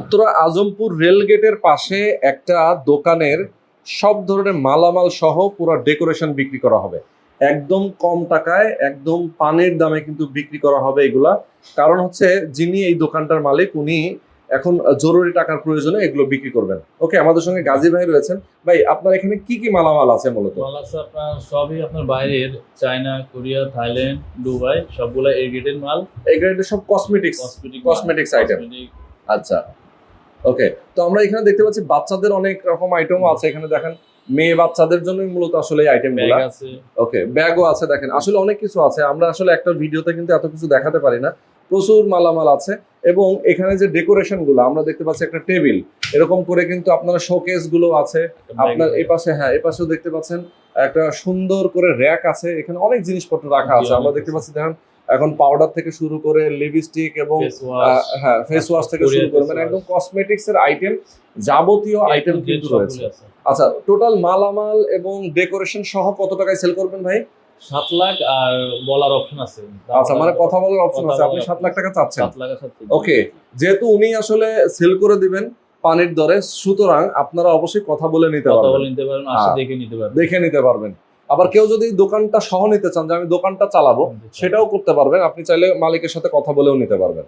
উত্তরা আজমপুর রেলগেটের পাশে একটা দোকানের সব ধরনের মালামাল সহ পুরো ডেকোরেশন বিক্রি করা হবে একদম কম টাকায়, একদম পানির দামে কিন্তু বিক্রি করা হবে এগুলা। কারণ হচ্ছে যিনি এই দোকানটার মালিক উনি এখন জরুরি টাকার প্রয়োজনে এগুলো বিক্রি করবেন। ওকে, আমাদের সঙ্গে গাজী ভাই রয়েছেন। ভাই, আপনার এখানে কি কি মালামাল আছে মূলত? মাল আছে আপনার সবই আপনার বাইরের, চায়না, কোরিয়া, থাইল্যান্ড, দুবাই, সবগুলা এ গ্রেডের মাল। এই গ্রেডের সব কসমেটিক্স আইটেম। আচ্ছা, ওকে। তো আমরা এখানে দেখতে পাচ্ছি বাচ্চাদের অনেক রকম আইটেমও আছে। এখানে দেখেন মেয়ে বাচ্চাদের জন্য মূলত আসলে এই আইটেমগুলো আছে। ওকে, ব্যাগও আছে। দেখেন আসলে অনেক কিছু আছে, আমরা আসলে একটা ভিডিওতে কিন্তু এত কিছু দেখাতে পারি না। প্রচুর মালামাল আছে। এবং এখানে যে ডেকোরেশন গুলো আমরা দেখতে পাচ্ছি, একটা টেবিল এরকম করে কিন্তু আপনার শোকেস গুলো আছে। আপনার এই পাশে, হ্যাঁ, এই পাশেও দেখতে পাচ্ছেন একটা সুন্দর করে র‍্যাক আছে, এখানে অনেক জিনিসপত্র রাখা আছে। আমরা দেখতে পাচ্ছি দেখেন এখন পাউডার থেকে শুরু করে লিপস্টিক এবং হ্যাঁ ফেস ওয়াশ থেকে শুরু করে মানে একদম কসমেটিক্স এর আইটেম, যাবতীয় আইটেম কিন্তু রয়েছে। আচ্ছা, টোটাল মালামাল এবং ডেকোরেশন সহ কত টাকায় সেল করবেন ভাই? 7 লাখ আর বলার অপশন আছে। আচ্ছা, মানে কথা বলার অপশন আছে। আপনি 7 লাখ টাকা চাচ্ছেন? ওকে, যেহেতু উনি আসলে সেল করে দিবেন পানির দরে, সুতরাং আপনারা অবশ্যই কথা বলে নিতে পারবেন, দেখে নিতে পারবেন। আবার কেউ যদি দোকানটা সহ নিতে চান যে আমি দোকানটা চালাবো, সেটাও করতে পারবেন। আপনি চাইলে মালিকের সাথে কথা বলেও নিতে পারবেন।